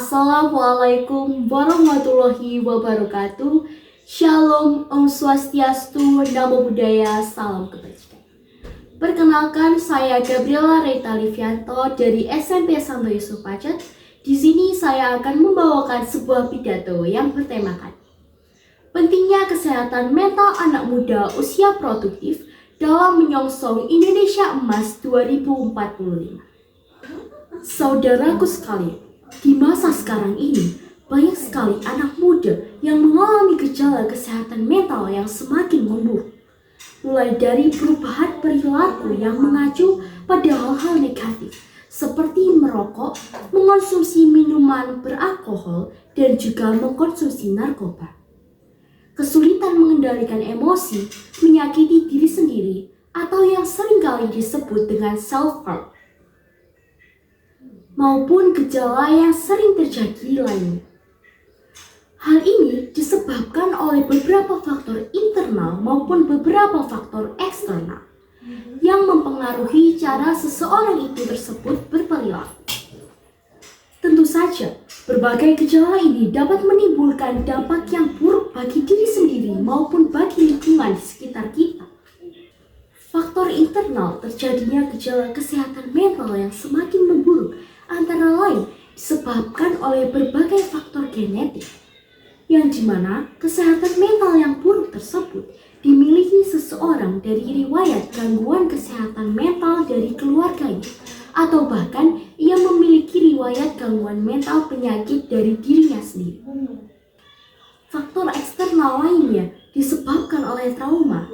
Assalamualaikum warahmatullahi wabarakatuh. Shalom, Om Swastiastu, Namo Buddhaya, Salam Kebajikan. Perkenalkan, saya Gabriela Rita Livianto dari SMP Santo Yusuf Pacet. Di sini saya akan membawakan sebuah pidato yang bertemakan pentingnya kesehatan mental anak muda usia produktif dalam menyongsong Indonesia Emas 2045. Saudaraku sekalian, di masa sekarang ini, banyak sekali anak muda yang mengalami gejala kesehatan mental yang semakin memburuk. Mulai dari perubahan perilaku yang mengacu pada hal-hal negatif, seperti merokok, mengonsumsi minuman beralkohol, dan juga mengkonsumsi narkoba. Kesulitan mengendalikan emosi, menyakiti diri sendiri, atau yang seringkali disebut dengan self-harm, maupun gejala yang sering terjadi lainnya. Hal ini disebabkan oleh beberapa faktor internal maupun beberapa faktor eksternal yang mempengaruhi cara seseorang itu tersebut berperilaku. Tentu saja, berbagai gejala ini dapat menimbulkan dampak yang buruk bagi diri sendiri maupun bagi lingkungan di sekitar kita. Faktor internal terjadinya gejala kesehatan mental yang semakin memburuk antara lain disebabkan oleh berbagai faktor genetik, yang dimana kesehatan mental yang buruk tersebut dimiliki seseorang dari riwayat gangguan kesehatan mental dari keluarganya, atau bahkan ia memiliki riwayat gangguan mental penyakit dari dirinya sendiri. Faktor eksternal lainnya disebabkan oleh trauma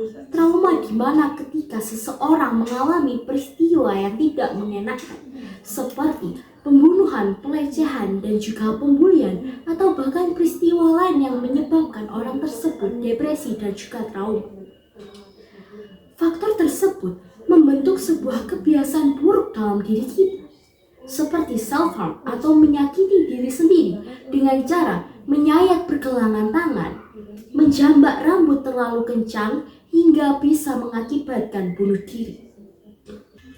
di mana ketika seseorang mengalami peristiwa yang tidak mengenakan, seperti pembunuhan, pelecehan, dan juga pembulian, atau bahkan peristiwa lain yang menyebabkan orang tersebut depresi dan juga trauma. Faktor tersebut membentuk sebuah kebiasaan buruk dalam diri kita, seperti self-harm atau menyakiti diri sendiri dengan cara menyayat pergelangan tangan, menjambak rambut terlalu kencang, hingga bisa mengakibatkan bunuh diri.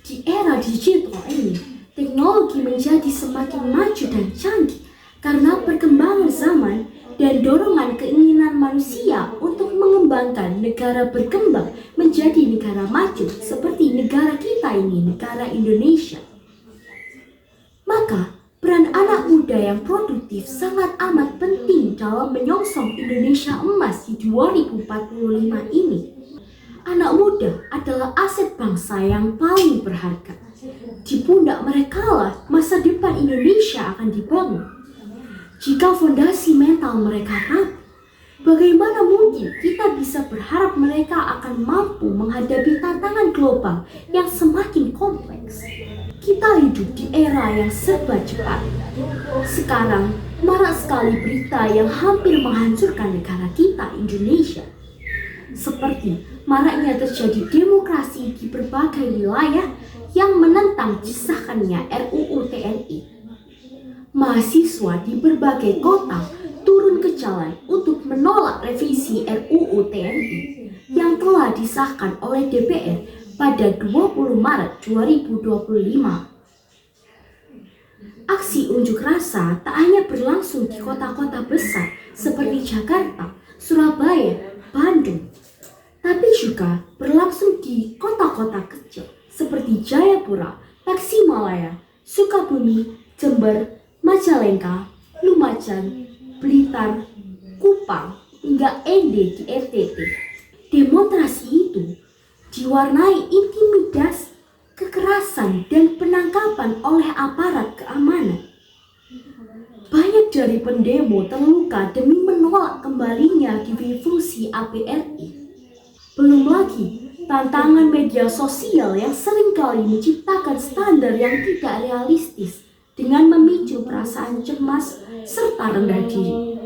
Di era digital ini, teknologi menjadi semakin maju dan canggih karena perkembangan zaman dan dorongan keinginan manusia untuk mengembangkan negara berkembang menjadi negara maju seperti negara kita ini, negara Indonesia. Maka, peran anak muda yang produktif sangat amat penting dalam menyongsong Indonesia Emas di 2045 ini. Anak muda adalah aset bangsa yang paling berharga. Di pundak mereka lah masa depan Indonesia akan dibangun. Jika fondasi mental mereka rapuh, bagaimana mungkin kita bisa berharap mereka akan mampu menghadapi tantangan global yang semakin kompleks? Kita hidup di era yang serba cepat. Sekarang, marak sekali berita yang hampir menghancurkan negara kita, Indonesia. Seperti maraknya terjadi demokrasi di berbagai wilayah yang menentang disahkannya RUU TNI. Mahasiswa di berbagai kota turun ke jalan untuk menolak revisi RUU TNI yang telah disahkan oleh DPR pada 20 Maret 2025. Aksi unjuk rasa tak hanya berlangsung di kota-kota besar seperti Jakarta, Surabaya, Bandung, tapi juga berlangsung di kota-kota kecil seperti Jayapura, Tasikmalaya, Sukabumi, Jember, Majalengka, Lumajang, Blitar, Kupang, hingga ND di NTT. Demonstrasi itu diwarnai intimidasi, kekerasan, dan penangkapan oleh aparat keamanan. Banyak dari pendemo terluka demi menolak kembalinya divisi ABRI. Belum lagi tantangan media sosial yang seringkali menciptakan standar yang tidak realistis dengan memicu perasaan cemas serta rendah diri.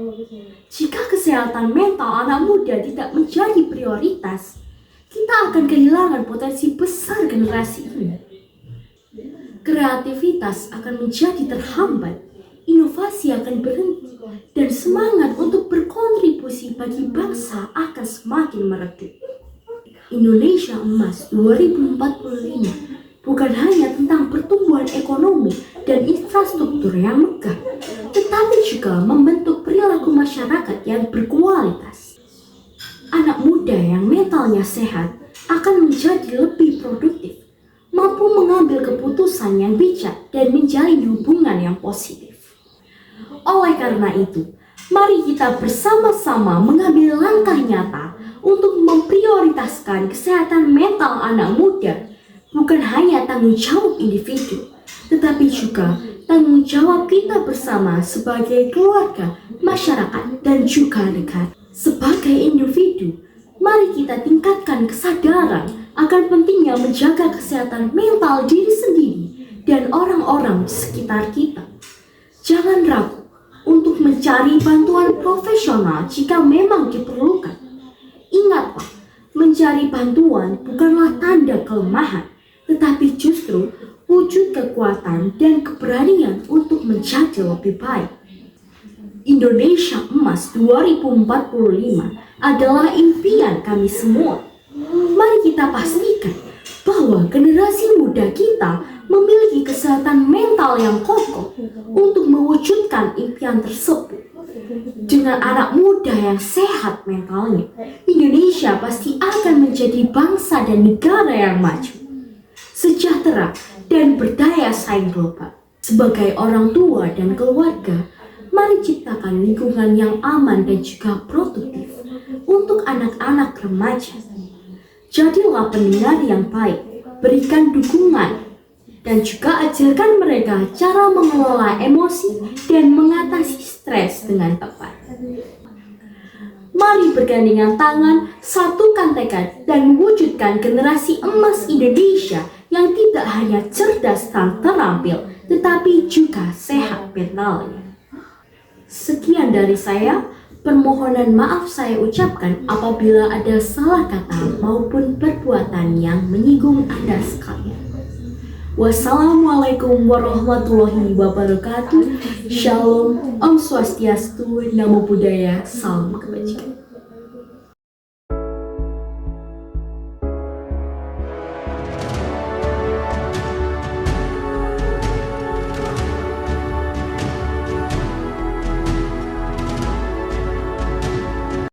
Jika kesehatan mental anak muda tidak menjadi prioritas, kita akan kehilangan potensi besar generasi ini. Kreativitas akan menjadi terhambat, inovasi akan berhenti, dan semangat untuk berkontribusi bagi bangsa akan semakin meredup. Indonesia Emas 2045 bukan hanya tentang pertumbuhan ekonomi dan infrastruktur yang megah, tetapi juga membentuk perilaku masyarakat yang berkualitas. Anak muda yang mentalnya sehat akan menjadi lebih produktif, mampu mengambil keputusan yang bijak dan menjalin hubungan yang positif. Oleh karena itu, mari kita bersama-sama mengambil langkah nyata untuk memprioritaskan kesehatan mental anak muda, bukan hanya tanggung jawab individu, tetapi juga tanggung jawab kita bersama sebagai keluarga, masyarakat, dan juga negara. Sebagai individu, mari kita tingkatkan kesadaran akan pentingnya menjaga kesehatan mental diri sendiri dan orang-orang di sekitar kita. Jangan ragu untuk mencari bantuan profesional jika memang diperlukan. Ingatlah, mencari bantuan bukanlah tanda kelemahan, tetapi justru wujud kekuatan dan keberanian untuk menjadi lebih baik. Indonesia Emas 2045 adalah impian kami semua. Mari kita pastikan bahwa generasi muda kita memiliki kesehatan mental yang kokoh untuk mewujudkan impian tersebut. Dengan anak muda yang sehat mentalnya, Indonesia pasti akan menjadi bangsa dan negara yang maju, sejahtera, dan berdaya saing global. Sebagai orang tua dan keluarga, mari ciptakan lingkungan yang aman dan juga produktif untuk anak-anak remaja. Jadilah pendengar yang baik, berikan dukungan, dan juga ajarkan mereka cara mengelola emosi dan mengatasi stres dengan tepat. Mari bergandengan tangan, satukan tekad, dan wujudkan generasi emas Indonesia yang tidak hanya cerdas dan terampil, tetapi juga sehat mentalnya. Sekian dari saya, permohonan maaf saya ucapkan apabila ada salah kata maupun perbuatan yang menyinggung Anda sekalian. Wassalamualaikum warahmatullahi wabarakatuh. Shalom, Om Swastiastu, Namo Buddhaya, salam kebajikan.